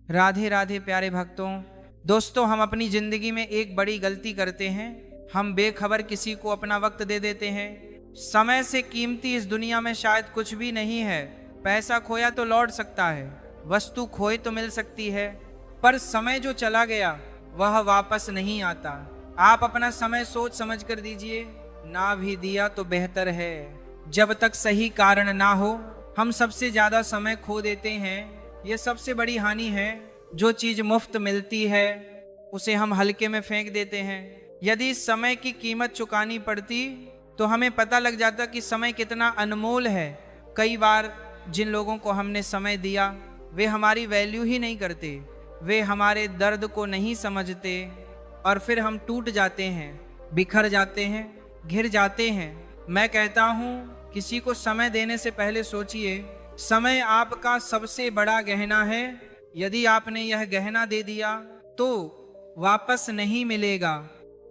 राधे राधे प्यारे भक्तों। दोस्तों, हम अपनी जिंदगी में एक बड़ी गलती करते हैं। हम बेखबर किसी को अपना वक्त दे देते हैं। समय से कीमती इस दुनिया में शायद कुछ भी नहीं है। पैसा खोया तो लौट सकता है, वस्तु खोई तो मिल सकती है, पर समय जो चला गया वह वापस नहीं आता। आप अपना समय सोच समझ कर दीजिए, ना भी दिया तो बेहतर है। जब तक सही कारण ना हो, हम सबसे ज्यादा समय खो देते हैं। ये सबसे बड़ी हानि है। जो चीज मुफ्त मिलती है उसे हम हल्के में फेंक देते हैं। यदि समय की कीमत चुकानी पड़ती तो हमें पता लग जाता कि समय कितना अनमोल है। कई बार जिन लोगों को हमने समय दिया वे हमारी वैल्यू ही नहीं करते, वे हमारे दर्द को नहीं समझते और फिर हम टूट जाते हैं, बिखर जाते हैं, घिर जाते हैं। मैं कहता हूँ, किसी को समय देने से पहले सोचिए। समय आपका सबसे बड़ा गहना है। यदि आपने यह गहना दे दिया तो वापस नहीं मिलेगा।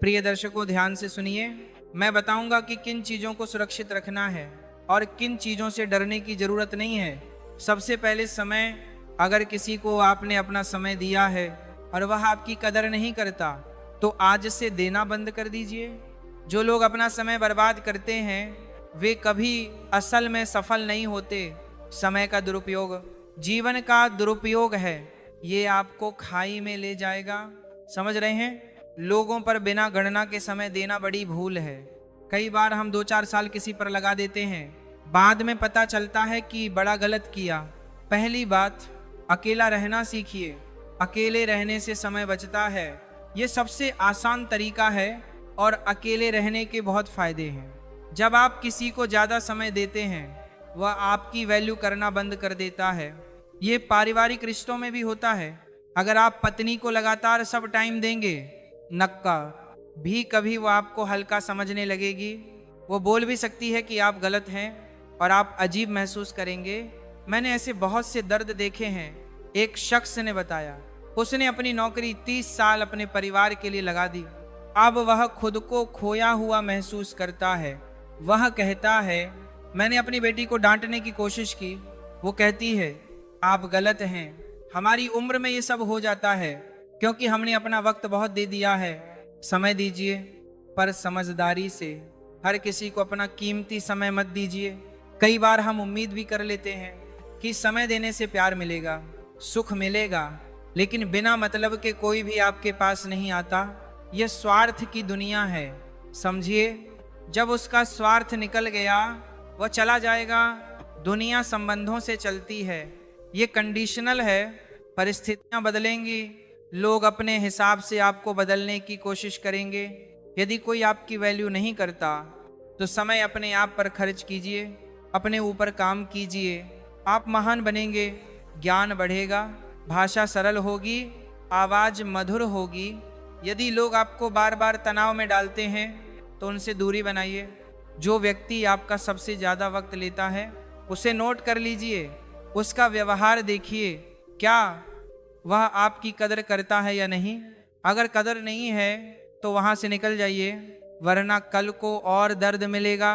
प्रिय दर्शकों, ध्यान से सुनिए। मैं बताऊंगा कि किन चीजों को सुरक्षित रखना है और किन चीजों से डरने की जरूरत नहीं है। सबसे पहले समय। अगर किसी को आपने अपना समय दिया है और वह आपकी कदर नहीं करता तो आज से देना बंद कर दीजिए। जो लोग अपना समय बर्बाद करते हैं वे कभी असल में सफल नहीं होते। समय का दुरुपयोग जीवन का दुरुपयोग है। ये आपको खाई में ले जाएगा। समझ रहे हैं? लोगों पर बिना गणना के समय देना बड़ी भूल है। कई बार हम 2-4 साल किसी पर लगा देते हैं, बाद में पता चलता है कि बड़ा गलत किया। पहली बात, अकेला रहना सीखिए। अकेले रहने से समय बचता है। ये सबसे आसान तरीका है और अकेले रहने के बहुत फायदे हैं। जब आप किसी को ज्यादा समय देते हैं वह आपकी वैल्यू करना बंद कर देता है। ये पारिवारिक रिश्तों में भी होता है। अगर आप पत्नी को लगातार सब टाइम देंगे, नक्का भी कभी वो आपको हल्का समझने लगेगी। वो बोल भी सकती है कि आप गलत हैं और आप अजीब महसूस करेंगे। मैंने ऐसे बहुत से दर्द देखे हैं। एक शख्स ने बताया, उसने अपनी नौकरी 30 साल अपने परिवार के लिए लगा दी। अब वह खुद को खोया हुआ महसूस करता है। वह कहता है, मैंने अपनी बेटी को डांटने की कोशिश की। वो कहती है, आप गलत हैं। हमारी उम्र में ये सब हो जाता है क्योंकि हमने अपना वक्त बहुत दे दिया है। समय दीजिए, पर समझदारी से। हर किसी को अपना कीमती समय मत दीजिए। कई बार हम उम्मीद भी कर लेते हैं कि समय देने से प्यार मिलेगा, सुख मिलेगा, लेकिन बिना मतलब के कोई भी आपके पास नहीं आता। यह स्वार्थ की दुनिया है, समझिए। जब उसका स्वार्थ निकल गया वह चला जाएगा। दुनिया संबंधों से चलती है। ये कंडीशनल है। परिस्थितियां बदलेंगी, लोग अपने हिसाब से आपको बदलने की कोशिश करेंगे। यदि कोई आपकी वैल्यू नहीं करता तो समय अपने आप पर खर्च कीजिए, अपने ऊपर काम कीजिए। आप महान बनेंगे, ज्ञान बढ़ेगा, भाषा सरल होगी, आवाज मधुर होगी। यदि लोग आपको बार बार तनाव में डालते हैं तो उनसे दूरी बनाइए। जो व्यक्ति आपका सबसे ज्यादा वक्त लेता है उसे नोट कर लीजिए, उसका व्यवहार देखिए, क्या वह आपकी कदर करता है या नहीं। अगर कदर नहीं है तो वहां से निकल जाइए, वरना कल को और दर्द मिलेगा।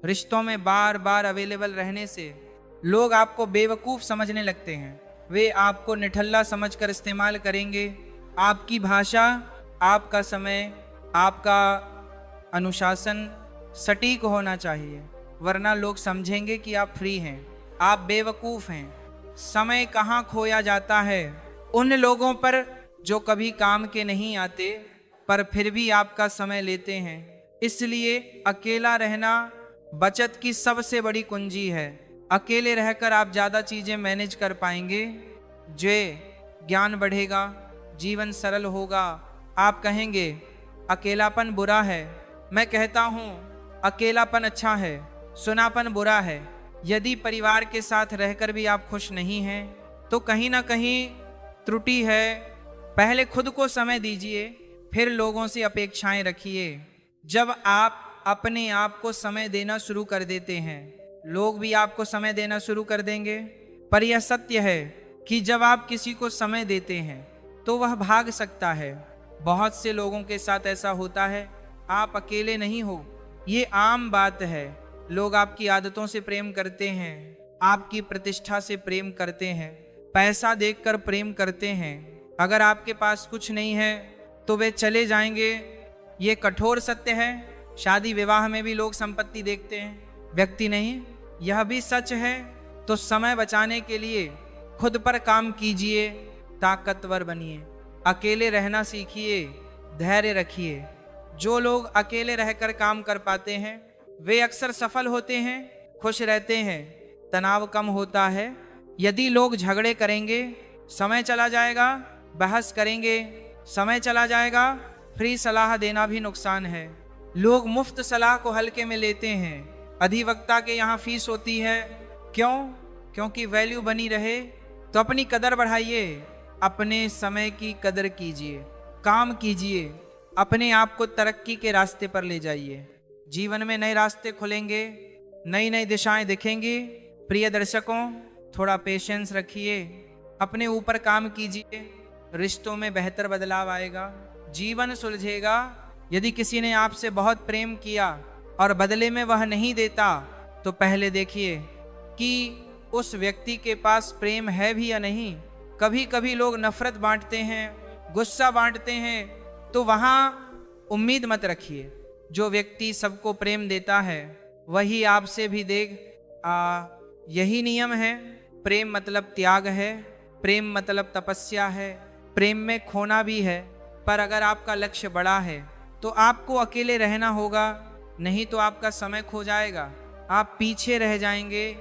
रिश्तों में बार बार अवेलेबल रहने से लोग आपको बेवकूफ समझने लगते हैं। वे आपको निठल्ला समझकर इस्तेमाल करेंगे। आपकी भाषा, आपका समय, आपका अनुशासन सटीक होना चाहिए, वरना लोग समझेंगे कि आप फ्री हैं। आप बेवकूफ हैं। समय कहाँ खोया जाता है? उन लोगों पर जो कभी काम के नहीं आते पर फिर भी आपका समय लेते हैं। इसलिए अकेला रहना बचत की सबसे बड़ी कुंजी है। अकेले रहकर आप ज्यादा चीजें मैनेज कर पाएंगे। ज्ञान बढ़ेगा, जीवन सरल होगा। आप कहेंगे अकेलापन बुरा है। मैं कहता हूं अकेलापन अच्छा है, सुनापन बुरा है। यदि परिवार के साथ रहकर भी आप खुश नहीं हैं तो कहीं ना कहीं त्रुटि है। पहले खुद को समय दीजिए, फिर लोगों से अपेक्षाएं रखिए। जब आप अपने आप को समय देना शुरू कर देते हैं, लोग भी आपको समय देना शुरू कर देंगे। पर यह सत्य है कि जब आप किसी को समय देते हैं तो वह भाग सकता है। बहुत से लोगों के साथ ऐसा होता है। आप अकेले नहीं हो, ये आम बात है। लोग आपकी आदतों से प्रेम करते हैं, आपकी प्रतिष्ठा से प्रेम करते हैं, पैसा देखकर प्रेम करते हैं। अगर आपके पास कुछ नहीं है तो वे चले जाएंगे। ये कठोर सत्य है। शादी विवाह में भी लोग संपत्ति देखते हैं, व्यक्ति नहीं। यह भी सच है। तो समय बचाने के लिए खुद पर काम कीजिए, ताकतवर बनिए, अकेले रहना सीखिए, धैर्य रखिए। जो लोग अकेले रहकर काम कर पाते हैं वे अक्सर सफल होते हैं, खुश रहते हैं, तनाव कम होता है। यदि लोग झगड़े करेंगे समय चला जाएगा, बहस करेंगे समय चला जाएगा, फ्री सलाह देना भी नुकसान है। लोग मुफ्त सलाह को हल्के में लेते हैं। अधिवक्ता के यहाँ फीस होती है। क्यों? क्योंकि वैल्यू बनी रहे। तो अपनी कदर बढ़ाइए, अपने समय की कदर कीजिए, काम कीजिए, अपने आप को तरक्की के रास्ते पर ले जाइए। जीवन में नए रास्ते खुलेंगे, नई नई दिशाएं दिखेंगी। प्रिय दर्शकों, थोड़ा पेशेंस रखिए, अपने ऊपर काम कीजिए, रिश्तों में बेहतर बदलाव आएगा, जीवन सुलझेगा। यदि किसी ने आपसे बहुत प्रेम किया और बदले में वह नहीं देता तो पहले देखिए कि उस व्यक्ति के पास प्रेम है भी या नहीं। कभी कभी लोग नफरत बांटते हैं, गुस्सा बांटते हैं, तो वहाँ उम्मीद मत रखिए। जो व्यक्ति सबको प्रेम देता है वही आपसे भी देग। यही नियम है। प्रेम मतलब त्याग है, प्रेम मतलब तपस्या है, प्रेम में खोना भी है। पर अगर आपका लक्ष्य बड़ा है तो आपको अकेले रहना होगा, नहीं तो आपका समय खो जाएगा, आप पीछे रह जाएंगे।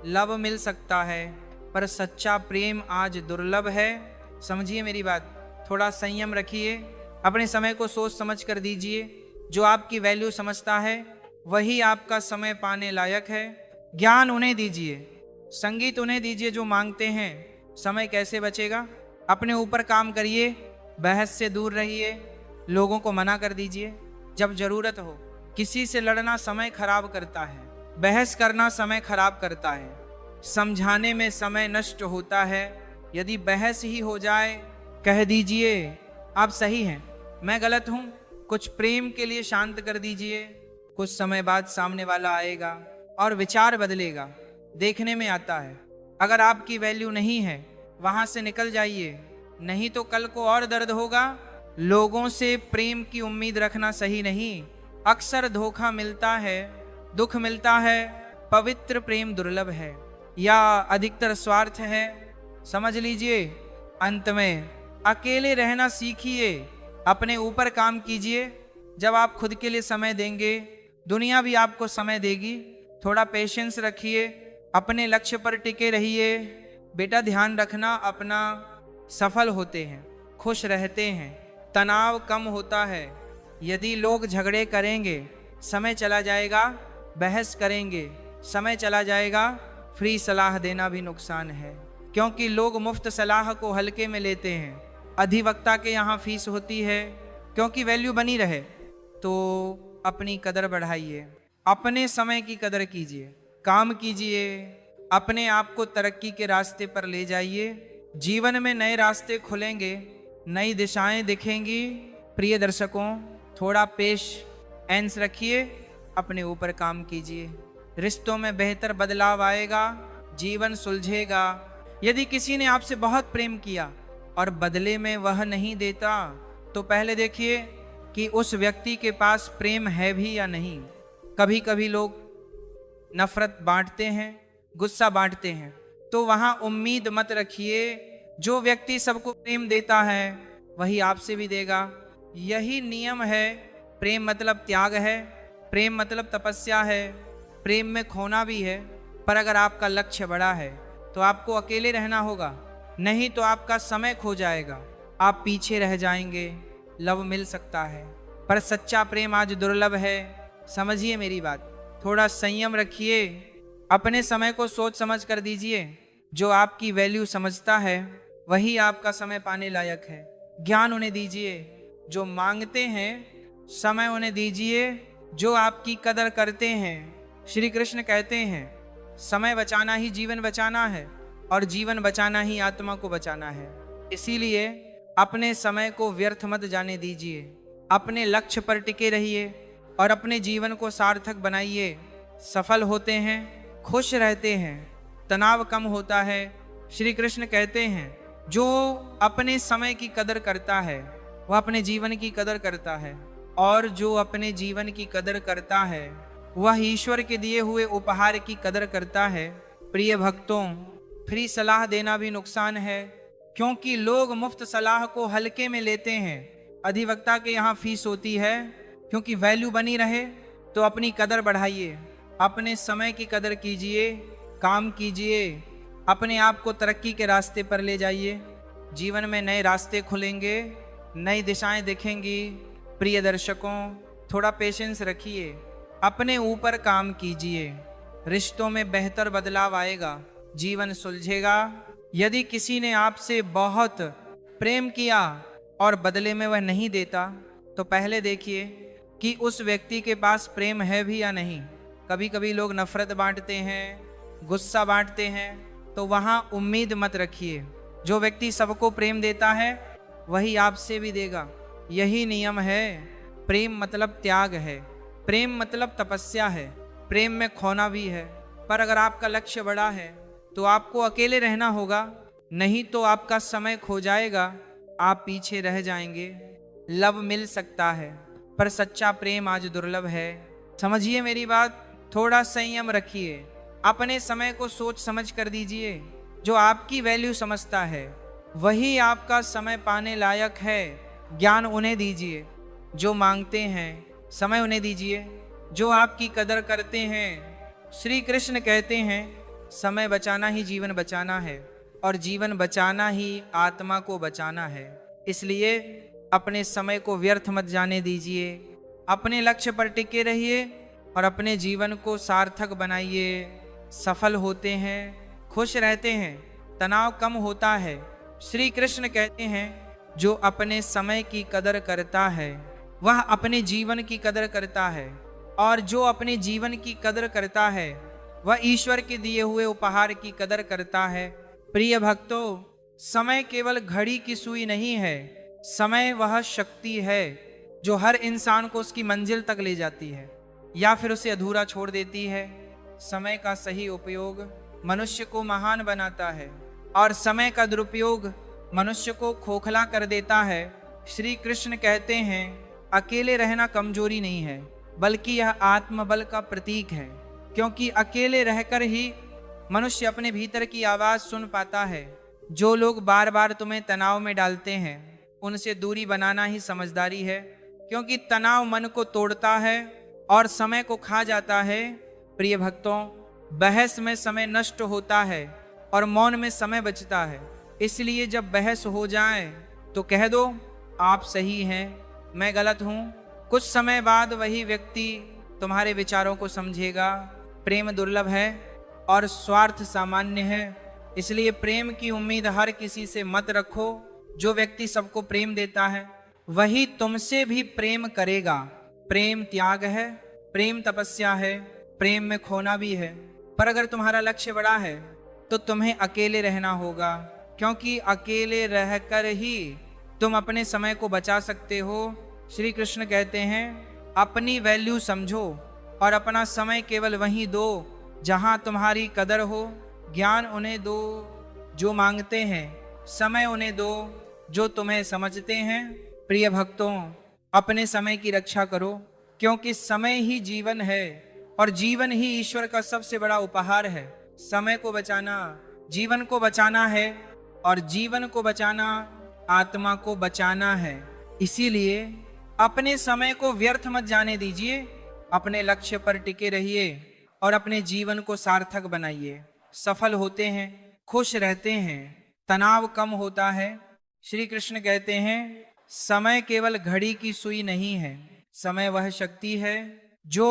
लव मिल सकता है पर सच्चा प्रेम आज दुर्लभ है। समझिए मेरी बात, थोड़ा संयम रखिए, अपने समय को सोच समझ कर दीजिए। जो आपकी वैल्यू समझता है वही आपका समय पाने लायक है। ज्ञान उन्हें दीजिए, संगीत उन्हें दीजिए जो मांगते हैं। समय कैसे बचेगा? अपने ऊपर काम करिए, बहस से दूर रहिए, लोगों को मना कर दीजिए जब जरूरत हो। किसी से लड़ना समय खराब करता है, बहस करना समय खराब करता है, समझाने में समय नष्ट होता है। यदि बहस ही हो जाए, कह दीजिए आप सही हैं, मैं गलत हूं, कुछ प्रेम के लिए शांत कर दीजिए। कुछ समय बाद सामने वाला आएगा और विचार बदलेगा। देखने में आता है। अगर आपकी वैल्यू नहीं है वहां से निकल जाइए, नहीं तो कल को और दर्द होगा। लोगों से प्रेम की उम्मीद रखना सही नहीं। अक्सर धोखा मिलता है, दुख मिलता है, पवित्र प्रेम दुर्लभ है या अधिकतर स्वार्थ है। समझ लीजिए, अंत में अकेले रहना सीखिए, अपने ऊपर काम कीजिए। जब आप खुद के लिए समय देंगे, दुनिया भी आपको समय देगी। थोड़ा पेशेंस रखिए, अपने लक्ष्य पर टिके रहिए। बेटा ध्यान रखना, अपना सफल होते हैं, खुश रहते हैं, तनाव कम होता है। यदि लोग झगड़े करेंगे समय चला जाएगा, बहस करेंगे समय चला जाएगा, फ्री सलाह देना भी नुकसान है। क्योंकि लोग मुफ्त सलाह को हल्के में लेते हैं। अधिवक्ता के यहाँ फीस होती है। क्योंकि वैल्यू बनी रहे तो अपनी कदर बढ़ाइए, अपने समय की कदर कीजिए, काम कीजिए, अपने आप को तरक्की के रास्ते पर ले जाइए। जीवन में नए रास्ते खुलेंगे, नई दिशाएं दिखेंगी। प्रिय दर्शकों, थोड़ा पेशेंस रखिए, अपने ऊपर काम कीजिए, रिश्तों में बेहतर बदलाव आएगा, जीवन सुलझेगा। यदि किसी ने आपसे बहुत प्रेम किया और बदले में वह नहीं देता तो पहले देखिए कि उस व्यक्ति के पास प्रेम है भी या नहीं। कभी कभी लोग नफरत बांटते हैं, गुस्सा बांटते हैं, तो वहां उम्मीद मत रखिए। जो व्यक्ति सबको प्रेम देता है वही आपसे भी देगा। यही नियम है। प्रेम मतलब त्याग है, प्रेम मतलब तपस्या है, प्रेम में खोना भी है। पर अगर आपका लक्ष्य बड़ा है तो आपको अकेले रहना होगा, नहीं तो आपका समय खो जाएगा, आप पीछे रह जाएंगे। लव मिल सकता है पर सच्चा प्रेम आज दुर्लभ है। समझिए मेरी बात, थोड़ा संयम रखिए, अपने समय को सोच समझ कर दीजिए। जो आपकी वैल्यू समझता है वही आपका समय पाने लायक है। ज्ञान उन्हें दीजिए जो मांगते हैं, समय उन्हें दीजिए जो आपकी कदर करते हैं। श्री कृष्ण कहते हैं समय बचाना ही जीवन बचाना है और जीवन बचाना ही आत्मा को बचाना है। इसीलिए अपने समय को व्यर्थ मत जाने दीजिए, अपने लक्ष्य पर टिके रहिए और अपने जीवन को सार्थक बनाइए। सफल होते हैं, खुश रहते हैं, तनाव कम होता है, श्री कृष्ण कहते हैं जो अपने समय की कदर करता है वह अपने जीवन की कदर करता है, और जो अपने जीवन की कदर करता है वह ईश्वर के दिए हुए उपहार की कदर करता है। प्रिय भक्तों, फ्री सलाह देना भी नुकसान है, क्योंकि लोग मुफ्त सलाह को हल्के में लेते हैं। अधिवक्ता के यहाँ फीस होती है, क्योंकि वैल्यू बनी रहे तो अपनी कदर बढ़ाइए, अपने समय की कदर कीजिए, काम कीजिए, अपने आप को तरक्की के रास्ते पर ले जाइए। जीवन में नए रास्ते खुलेंगे, नई दिशाएं दिखेंगी। प्रिय दर्शकों, थोड़ा पेशेंस रखिए, अपने ऊपर काम कीजिए, रिश्तों में बेहतर बदलाव आएगा, जीवन सुलझेगा। यदि किसी ने आपसे बहुत प्रेम किया और बदले में वह नहीं देता, तो पहले देखिए कि उस व्यक्ति के पास प्रेम है भी या नहीं। कभी कभी लोग नफरत बांटते हैं, गुस्सा बांटते हैं, तो वहाँ उम्मीद मत रखिए। जो व्यक्ति सबको प्रेम देता है वही आपसे भी देगा, यही नियम है। प्रेम मतलब त्याग है, प्रेम मतलब तपस्या है, प्रेम में खोना भी है। पर अगर आपका लक्ष्य बड़ा है तो आपको अकेले रहना होगा, नहीं तो आपका समय खो जाएगा, आप पीछे रह जाएंगे। लव मिल सकता है पर सच्चा प्रेम आज दुर्लभ है। समझिए मेरी बात, थोड़ा संयम रखिए, अपने समय को सोच समझ कर दीजिए। जो आपकी वैल्यू समझता है वही आपका समय पाने लायक है। ज्ञान उन्हें दीजिए जो मांगते हैं, समय उन्हें दीजिए जो आपकी कदर करते हैं। श्री कृष्ण कहते हैं समय बचाना ही जीवन बचाना है, और जीवन बचाना ही आत्मा को बचाना है। इसलिए अपने समय को व्यर्थ मत जाने दीजिए, अपने लक्ष्य पर टिके रहिए और अपने जीवन को सार्थक बनाइए। सफल होते हैं, खुश रहते हैं, तनाव कम होता है। श्री कृष्ण कहते हैं जो अपने समय की कदर करता है वह अपने जीवन की कदर करता है, और जो अपने जीवन की कदर करता है वह ईश्वर के दिए हुए उपहार की कदर करता है। प्रिय भक्तों, समय केवल घड़ी की सुई नहीं है, समय वह शक्ति है जो हर इंसान को उसकी मंजिल तक ले जाती है या फिर उसे अधूरा छोड़ देती है। समय का सही उपयोग मनुष्य को महान बनाता है, और समय का दुरुपयोग मनुष्य को खोखला कर देता है। श्री कृष्ण कहते हैं अकेले रहना कमजोरी नहीं है, बल्कि यह आत्मबल का प्रतीक है, क्योंकि अकेले रहकर ही मनुष्य अपने भीतर की आवाज सुन पाता है। जो लोग बार बार तुम्हें तनाव में डालते हैं उनसे दूरी बनाना ही समझदारी है, क्योंकि तनाव मन को तोड़ता है और समय को खा जाता है। प्रिय भक्तों, बहस में समय नष्ट होता है और मौन में समय बचता है। इसलिए जब बहस हो जाए तो कह दो आप सही हैं, मैं गलत हूं। कुछ समय बाद वही व्यक्ति तुम्हारे विचारों को समझेगा। प्रेम दुर्लभ है और स्वार्थ सामान्य है, इसलिए प्रेम की उम्मीद हर किसी से मत रखो। जो व्यक्ति सबको प्रेम देता है वही तुमसे भी प्रेम करेगा। प्रेम त्याग है, प्रेम तपस्या है, प्रेम में खोना भी है। पर अगर तुम्हारा लक्ष्य बड़ा है तो तुम्हें अकेले रहना होगा, क्योंकि अकेले रहकर ही तुम अपने समय को बचा सकते हो। श्री कृष्ण कहते हैं अपनी वैल्यू समझो और अपना समय केवल वहीं दो जहां तुम्हारी कदर हो। ज्ञान उन्हें दो जो मांगते हैं, समय उन्हें दो जो तुम्हें समझते हैं। प्रिय भक्तों, अपने समय की रक्षा करो, क्योंकि समय ही जीवन है और जीवन ही ईश्वर का सबसे बड़ा उपहार है। समय को बचाना जीवन को बचाना है, और जीवन को बचाना आत्मा को बचाना है। इसीलिए अपने समय को व्यर्थ मत जाने दीजिए, अपने लक्ष्य पर टिके रहिए और अपने जीवन को सार्थक बनाइए। सफल होते हैं, खुश रहते हैं, तनाव कम होता है। श्री कृष्ण कहते हैं समय केवल घड़ी की सुई नहीं है, समय वह शक्ति है जो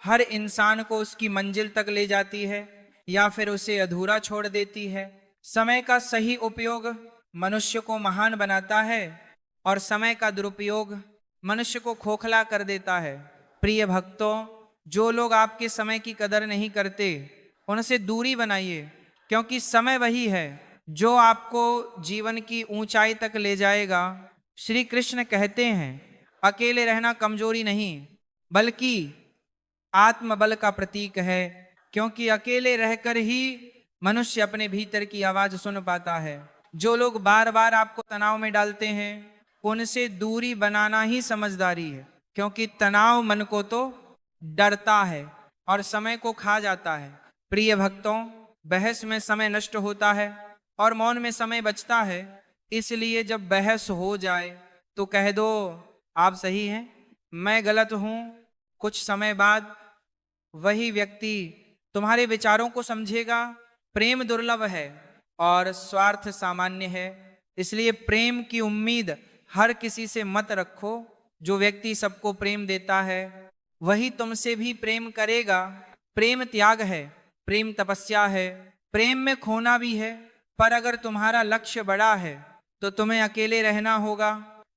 हर इंसान को उसकी मंजिल तक ले जाती है या फिर उसे अधूरा छोड़ देती है। समय का सही उपयोग मनुष्य को महान बनाता है और समय का दुरुपयोग मनुष्य को खोखला कर देता है। प्रिय भक्तों, जो लोग आपके समय की कदर नहीं करते उनसे दूरी बनाइए, क्योंकि समय वही है जो आपको जीवन की ऊंचाई तक ले जाएगा। श्री कृष्ण कहते हैं अकेले रहना कमजोरी नहीं बल्कि आत्मबल का प्रतीक है, क्योंकि अकेले रहकर ही मनुष्य अपने भीतर की आवाज सुन पाता है। जो लोग बार बार आपको तनाव में डालते हैं, उनसे दूरी बनाना ही समझदारी है, क्योंकि तनाव मन को तो डरता है और समय को खा जाता है। प्रिय भक्तों, बहस में समय नष्ट होता है और मौन में समय बचता है। इसलिए जब बहस हो जाए तो कह दो, आप सही हैं, मैं गलत हूं। कुछ समय बाद वही व्यक्ति तुम्हारे विचारों को समझेगा। प्रेम दुर्लभ है और स्वार्थ सामान्य है। इसलिए प्रेम की उम्मीद हर किसी से मत रखो। जो व्यक्ति सबको प्रेम देता है वही तुमसे भी प्रेम करेगा। प्रेम त्याग है, प्रेम तपस्या है, प्रेम में खोना भी है। पर अगर तुम्हारा लक्ष्य बड़ा है तो तुम्हें अकेले रहना होगा,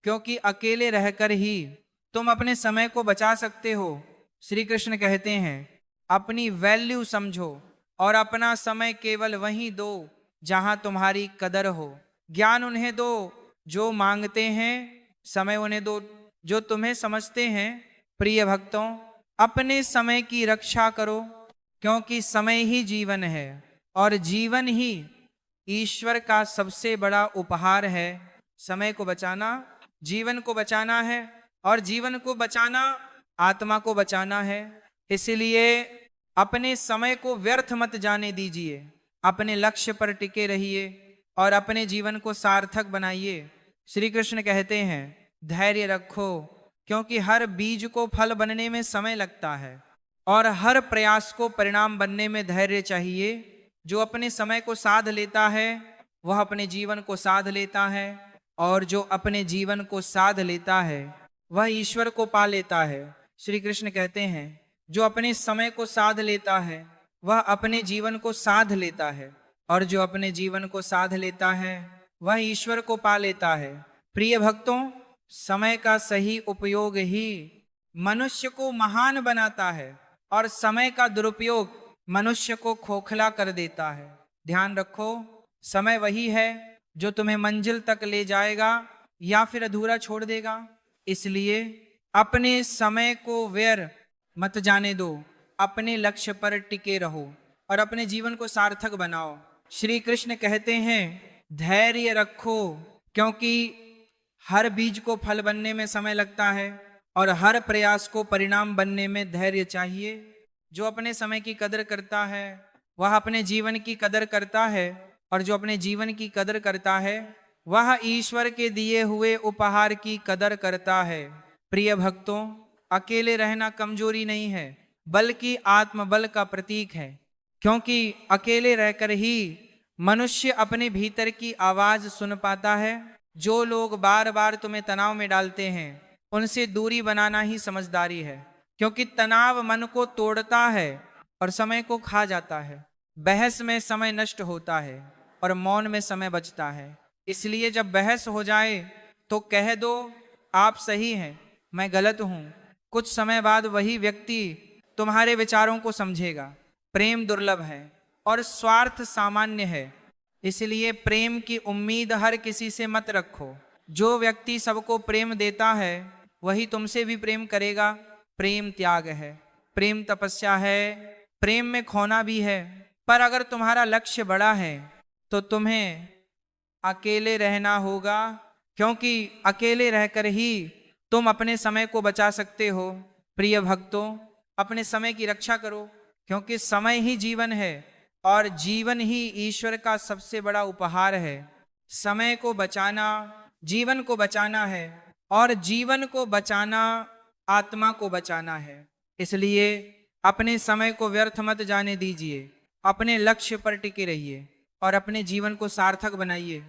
क्योंकि अकेले रहकर ही तुम अपने समय को बचा सकते हो। श्री कृष्ण कहते हैं, अपनी वैल्यू समझो और अपना समय केवल वहीं दो जहां तुम्हारी कदर हो। ज्ञान उन्हें दो जो मांगते हैं, समय उन्हें दो जो तुम्हें समझते हैं। प्रिय भक्तों, अपने समय की रक्षा करो, क्योंकि समय ही जीवन है और जीवन ही ईश्वर का सबसे बड़ा उपहार है। समय को बचाना जीवन को बचाना है और जीवन को बचाना आत्मा को बचाना है। इसलिए अपने समय को व्यर्थ मत जाने दीजिए। अपने लक्ष्य पर टिके रहिए और अपने जीवन को सार्थक बनाइए। श्री कृष्ण कहते हैं, धैर्य रखो, क्योंकि हर बीज को फल बनने में समय लगता है और हर प्रयास को परिणाम बनने में धैर्य चाहिए। जो अपने समय को साध लेता है वह अपने जीवन को साध लेता है, और जो अपने जीवन को साध लेता है वह ईश्वर को पा लेता है। श्री कृष्ण कहते हैं, जो अपने समय को साध लेता है वह अपने जीवन को साध लेता है, और जो अपने जीवन को साध लेता है वह ईश्वर को पा लेता है। प्रिय भक्तों, समय का सही उपयोग ही मनुष्य को महान बनाता है और समय का दुरुपयोग मनुष्य को खोखला कर देता है। ध्यान रखो, समय वही है जो तुम्हें मंजिल तक ले जाएगा या फिर अधूरा छोड़ देगा। इसलिए अपने समय को व्यर्थ मत जाने दो, अपने लक्ष्य पर टिके रहो और अपने जीवन को सार्थक बनाओ। श्री कृष्ण कहते हैं, धैर्य रखो, क्योंकि हर बीज को फल बनने में समय लगता है और हर प्रयास को परिणाम बनने में धैर्य चाहिए। जो अपने समय की कदर करता है वह अपने जीवन की कदर करता है, और जो अपने जीवन की कदर करता है वह ईश्वर के दिए हुए उपहार की कदर करता है। प्रिय भक्तों, अकेले रहना कमजोरी नहीं है, बल्कि आत्मबल का प्रतीक है, क्योंकि अकेले रहकर ही मनुष्य अपने भीतर की आवाज सुन पाता है। जो लोग बार बार तुम्हें तनाव में डालते हैं उनसे दूरी बनाना ही समझदारी है, क्योंकि तनाव मन को तोड़ता है और समय को खा जाता है। बहस में समय नष्ट होता है और मौन में समय बचता है। इसलिए जब बहस हो जाए तो कह दो, आप सही हैं, मैं गलत हूं। कुछ समय बाद वही व्यक्ति तुम्हारे विचारों को समझेगा। प्रेम दुर्लभ है और स्वार्थ सामान्य है। इसलिए प्रेम की उम्मीद हर किसी से मत रखो। जो व्यक्ति सबको प्रेम देता है वही तुमसे भी प्रेम करेगा। प्रेम त्याग है, प्रेम तपस्या है, प्रेम में खोना भी है। पर अगर तुम्हारा लक्ष्य बड़ा है तो तुम्हें अकेले रहना होगा, क्योंकि अकेले रहकर ही तुम अपने समय को बचा सकते हो। प्रिय भक्तों, अपने समय की रक्षा करो, क्योंकि समय ही जीवन है और जीवन ही ईश्वर का सबसे बड़ा उपहार है। समय को बचाना जीवन को बचाना है, और जीवन को बचाना आत्मा को बचाना है। इसलिए अपने समय को व्यर्थ मत जाने दीजिए, अपने लक्ष्य पर टिके रहिए और अपने जीवन को सार्थक बनाइए।